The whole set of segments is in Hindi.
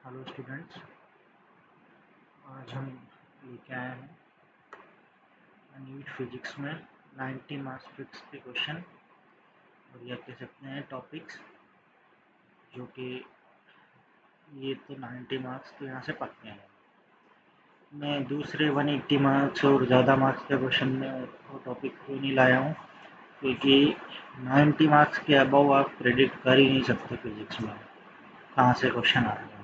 हेलो स्टूडेंट्स, आज हम लेके आए हैं नीट फिजिक्स में 90 मार्क्स फिक्स के क्वेश्चन और यह कह सकते हैं टॉपिक्स जो कि ये तो 90 मार्क्स तो यहाँ से पक्के हैं। मैं दूसरे 180 मार्क्स और ज़्यादा मार्क्स के क्वेश्चन में वो टॉपिक क्यों नहीं लाया हूँ, क्योंकि 90 मार्क्स के अबव आप प्रेडिक्ट कर ही नहीं सकते फिजिक्स में कहाँ से क्वेश्चन आएगा।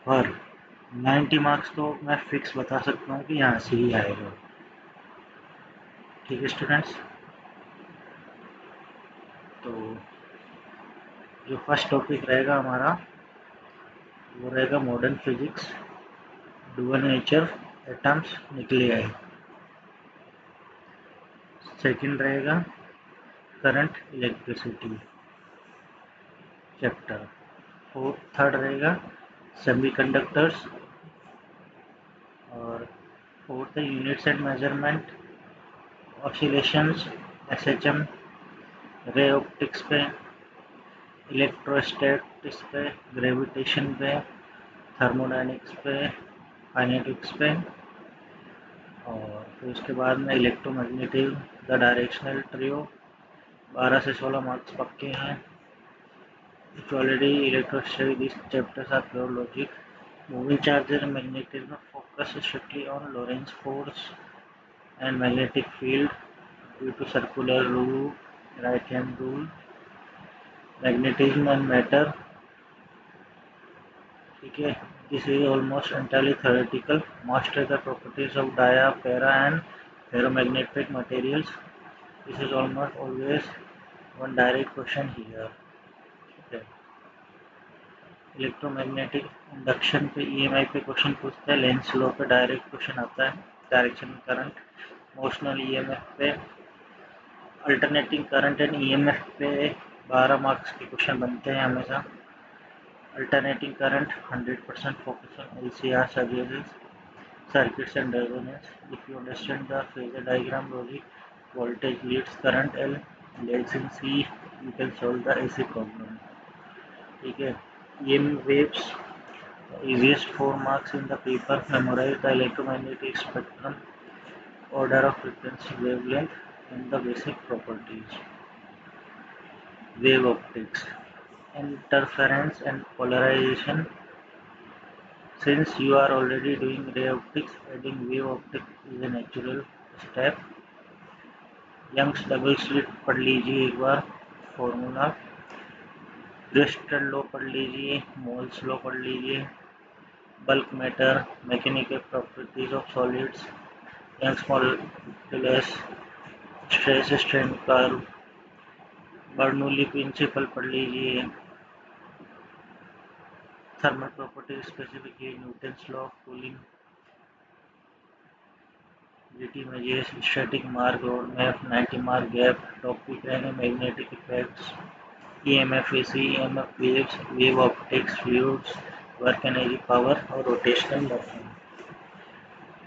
पर 90 मार्क्स तो मैं फिक्स बता सकता हूँ कि यहाँ से ही आएगा। ठीक है स्टूडेंट्स, तो जो फर्स्ट टॉपिक रहेगा हमारा वो रहेगा modern physics, dual nature, atoms, nuclei. Second रहेगा करंट इलेक्ट्रिसिटी चैप्टर। थर्ड रहेगा सेमीकंडक्टर्स और फोर्थ है units and measurement, oscillations, SHM, ray optics पे, इलेक्ट्रोस्टैटिक्स पे, ग्रेविटेशन पे, थर्मोडायनेमिक्स पे, काइनेटिक्स पे। और फिर उसके बाद में इलेक्ट्रोमैग्नेटिज्म, द डायरेक्शनल ट्रियो। 12 से 16 मार्क्स पक्के हैं। Already electrostatic, these chapters are pure logic. Moving charges and magnetism focus strictly on Lorentz force and magnetic field due to circular rule, right hand rule. Magnetism and matter, ठीक है, this is almost entirely theoretical. Master the properties of dia, para and ferromagnetic materials. This is almost always one direct question here. ठीक है, इलेक्ट्रोमैग्नेटिक इंडक्शन पे ईएमआई पे क्वेश्चन पूछता है, लेंस लॉ पे डायरेक्ट क्वेश्चन आता है, डायरेक्शन करंट, मोशनल ईएमएफ पे, अल्टरनेटिंग करंट एंड ईएमएफ पे 12 मार्क्स के क्वेश्चन बनते हैं हमेशा। Alternating current 100% focus on LCR circuits, circuits and resonance. If you understand the phasor diagram logic, voltage leads current L, leads in C, you can solve the AC problem. ठीक है, EM waves, easiest 4 marks in the paper. Memorize the electromagnetic spectrum, order of frequency, wavelength, and the basic properties. Wave optics, interference and polarization. Since you are already doing ray optics, adding wave optics is a natural step. Young's double slit पढ़ लीजिए एक बार, फॉर्मूला, ब्रिस्टल लॉ पढ़ लीजिए, मोल्स लॉ पढ़ लीजिए, bulk matter, mechanical properties of solids, Young's modulus, stress strain curve, Bernoulli principle पढ़ लीजिए, thermal properties specific heat, Newton's law of cooling, GT measures, static mark, road map, 90 mark gap, topic रहेंगे magnetic effects, EMF, AC, EMF waves, wave optics, fluids, work energy, power और रोटेशनल मोशन।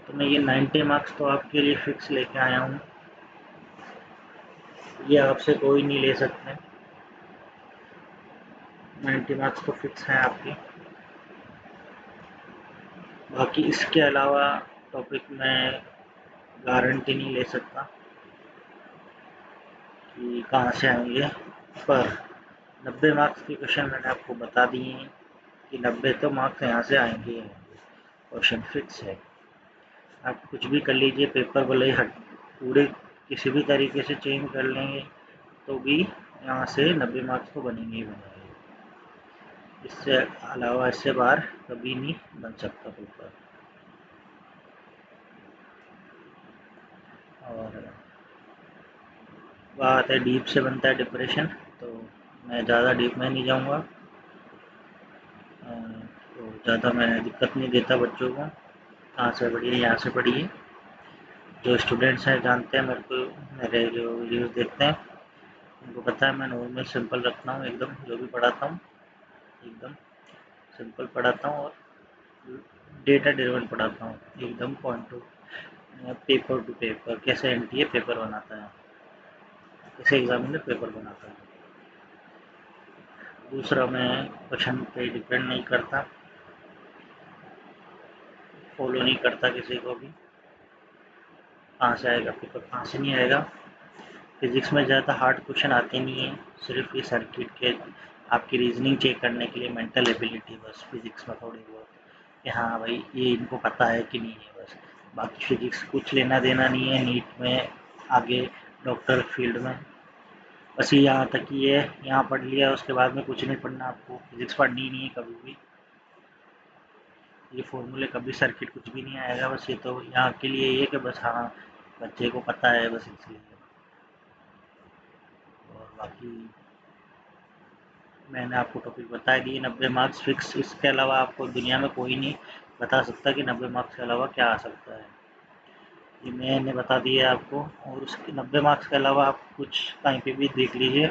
तो मैं ये 90 मार्क्स तो आपके लिए फिक्स लेके आया हूँ, ये आपसे कोई नहीं ले सकते। 90 मार्क्स तो फिक्स हैं आपके। बाकी इसके अलावा टॉपिक में गारंटी नहीं ले सकता कि कहाँ से आएंगे, पर 90 मार्क्स के क्वेश्चन मैंने आपको बता दिए हैं कि 90 तो मार्क्स यहाँ से आएंगे, क्वेश्चन फिक्स है। आप कुछ भी कर लीजिए, पेपर भले ही पूरे किसी भी तरीके से चेंज कर लेंगे तो भी यहाँ से 90 मार्क्स तो बनेंगे ही बनेंगे। इससे अलावा इससे बाहर कभी नहीं बन सकता पेपर। और बात है डीप से बनता है डिप्रेशन, तो मैं ज़्यादा डीप में नहीं जाऊँगा, तो ज़्यादा मैं दिक्कत नहीं देता बच्चों को। कहाँ से पढ़िए, यहाँ से पढ़िए। जो स्टूडेंट्स हैं जानते हैं, मेरे को मेरे जो वीडियोस देखते हैं उनको पता है मैं नॉर्मल सिंपल रखता हूँ, एकदम जो भी पढ़ाता हूँ एकदम सिंपल पढ़ाता हूँ और डेटा ड्रिवन पढ़ाता हूँ, एकदम point two paper two paper, कैसे एनटीए पेपर बनाता है, कैसे एग्जामिनर पेपर बनाता है। दूसरा मैं क्वेश्चन पे डिपेंड नहीं करता, फॉलो नहीं करता किसी को भी, कहाँ से आएगा पेपर कहाँ से नहीं आएगा। फिजिक्स में ज़्यादा हार्ड क्वेश्चन आते नहीं हैं, सिर्फ ये सर्किट के आपकी रीजनिंग चेक करने के लिए, मेंटल एबिलिटी बस फिजिक्स में थोड़ी बहुत, कि हाँ भाई ये इनको पता है कि नहीं है बस। बाकी फिजिक्स कुछ लेना देना नहीं है नीट में, आगे डॉक्टर फील्ड में। बस ये यहाँ तक ही है, यहाँ पढ़ लिया उसके बाद में कुछ नहीं पढ़ना, आपको फिजिक्स पढ़नी ही नहीं है कभी भी। ये फॉर्मूले कभी सर्किट कुछ भी नहीं आएगा, बस ये तो यहाँ के लिए ये कि बस हाँ बच्चे को पता है बस इसलिए। और बाकी मैंने आपको टॉपिक बता दिए, 90 मार्क्स फिक्स, इसके अलावा आपको दुनिया में कोई नहीं बता सकता कि 90 मार्क्स के अलावा क्या आ सकता है, ये मैंने बता दिया आपको। और उसके 90 मार्क्स के अलावा आप कुछ कहीं पे भी देख लीजिए,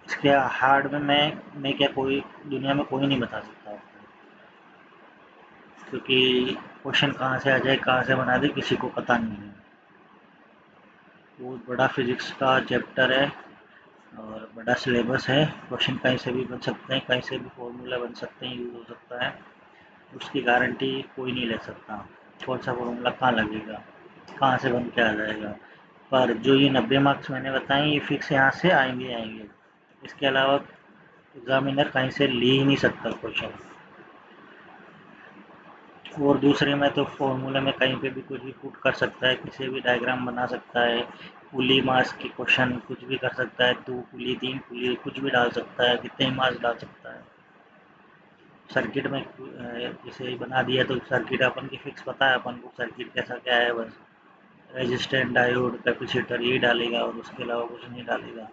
इसके हार्ड में मैं क्या कोई दुनिया में कोई नहीं बता सकता आपको, क्योंकि क्वेश्चन कहाँ से आ जाए कहाँ से बना दे किसी को पता नहीं है। बहुत बड़ा फिजिक्स का चैप्टर है और बड़ा सिलेबस है, क्वेश्चन कहीं से भी बन सकते हैं, कहीं से भी फॉर्मूला बन सकते हैं, यूज़ हो सकता है, उसकी गारंटी कोई नहीं ले सकता कौन सा फॉर्मूला कहाँ लगेगा, कहाँ से बन के आ जाएगा। पर जो ये 90 मार्क्स मैंने बताए ये फिक्स यहाँ से आएंगे आएंगे, इसके अलावा एग्जामिनर कहीं से ले ही नहीं सकता क्वेश्चन। और दूसरे में तो फॉर्मूले में कहीं पे भी कुछ भी पुट कर सकता है, किसी भी डायग्राम बना सकता है, पुली मास की क्वेश्चन कुछ भी कर सकता है, 2 पुली 3 पुली कुछ भी डाल सकता है, कितने ही मास डाल सकता है। सर्किट में जैसे बना दिया तो सर्किट अपन की फिक्स पता है अपन को सर्किट कैसा क्या है, बस रेजिस्टेंट डायोड कैपेसिटर यही डालेगा और उसके अलावा कुछ नहीं डालेगा।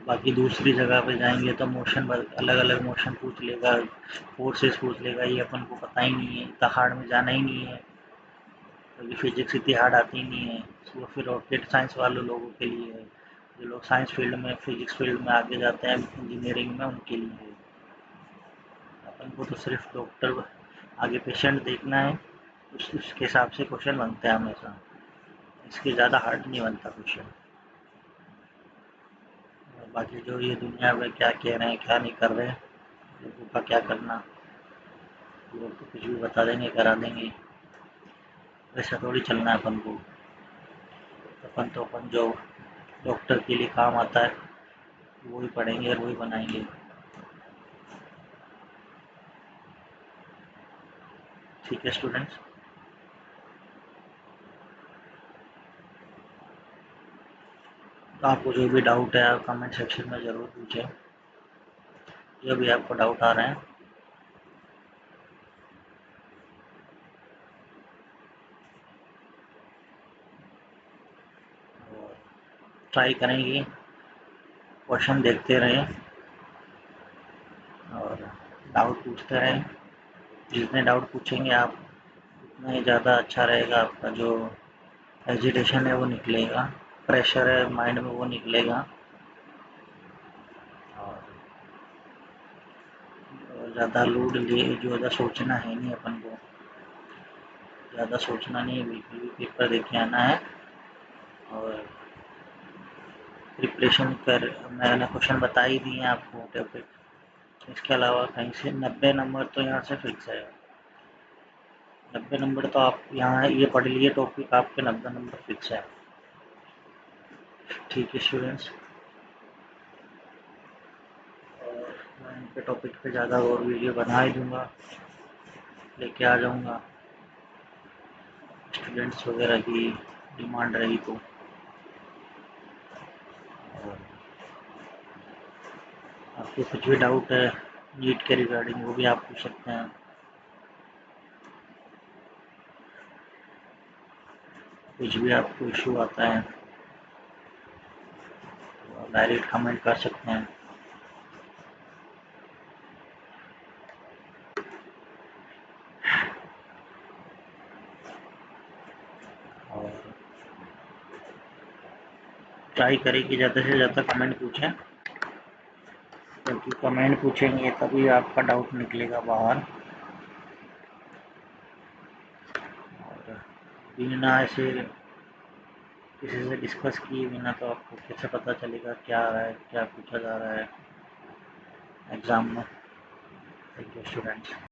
बाकी दूसरी जगह पे जाएंगे तो मोशन अलग अलग मोशन पूछ लेगा, फोर्सेस पूछ लेगा, ये अपन को पता ही नहीं है, इतना हार्ड में जाना ही नहीं है, क्योंकि फिजिक्स इतनी हार्ड आती ही नहीं है। वो फिर रॉकेट साइंस वाले लोगों के लिए है, जो लोग साइंस फील्ड में फिजिक्स फील्ड में आगे जाते हैं इंजीनियरिंग में, उनके लिए है। अपन को तो सिर्फ डॉक्टर आगे पेशेंट देखना है, उसके हिसाब से क्वेश्चन बनते हैं हमेशा, इसके ज़्यादा हार्ड नहीं बनता क्वेश्चन। बाकी जो ये दुनिया में क्या कह रहे हैं क्या नहीं कर रहे हैं, लोगों का क्या करना, लोग तो कुछ भी बता देंगे करा देंगे, वैसा थोड़ी चलना है अपन को। अपन तो अपन जो डॉक्टर के लिए काम आता है वही पढ़ेंगे और वही बनाएंगे। ठीक है स्टूडेंट्स, तो आपको जो भी डाउट है आप कमेंट सेक्शन में ज़रूर पूछें, जो भी आपको डाउट आ रहे हैं। और ट्राई करेंगे, क्वेश्चन देखते रहें और डाउट पूछते रहें, जितने डाउट पूछेंगे आप उतना ही ज़्यादा अच्छा रहेगा, आपका जो एजिटेशन है वो निकलेगा, प्रेशर है माइंड में वो निकलेगा। और ज़्यादा लोड ले जो ज़्यादा सोचना है नहीं अपन को, ज़्यादा सोचना नहीं है बिल्कुल भी, पेपर देख के आना है और प्रिपरेशन कर, मैंने क्वेश्चन बता ही दिए हैं आपको टॉपिक, इसके अलावा कहीं से 90 नंबर तो यहाँ से फिक्स है, 90 नंबर तो आप यहाँ ये पढ़ लिए टॉपिक, आपके 90 नंबर फिक्स है। ठीक है स्टूडेंट्स, और मैं इनके टॉपिक पे ज़्यादा और वीडियो बना ही दूँगा, लेके आ जाऊँगा, स्टूडेंट्स वगैरह की डिमांड रही तो। और आपको कुछ भी डाउट है नीट के रिगार्डिंग वो भी आप पूछ सकते हैं, कुछ भी आपको इशू आता है तो आप डायरेक्ट कमेंट कर सकते हैं। और ट्राई करें कि ज़्यादा से ज़्यादा कमेंट पूछें, क्योंकि कमेंट पूछेंगे तभी आपका डाउट निकलेगा बाहर, और बिना ऐसे किसी से डिस्कस किए बिना तो आपको कैसे पता चलेगा क्या आ रहा है, क्या पूछा जा रहा है एग्ज़ाम में। Thank you students.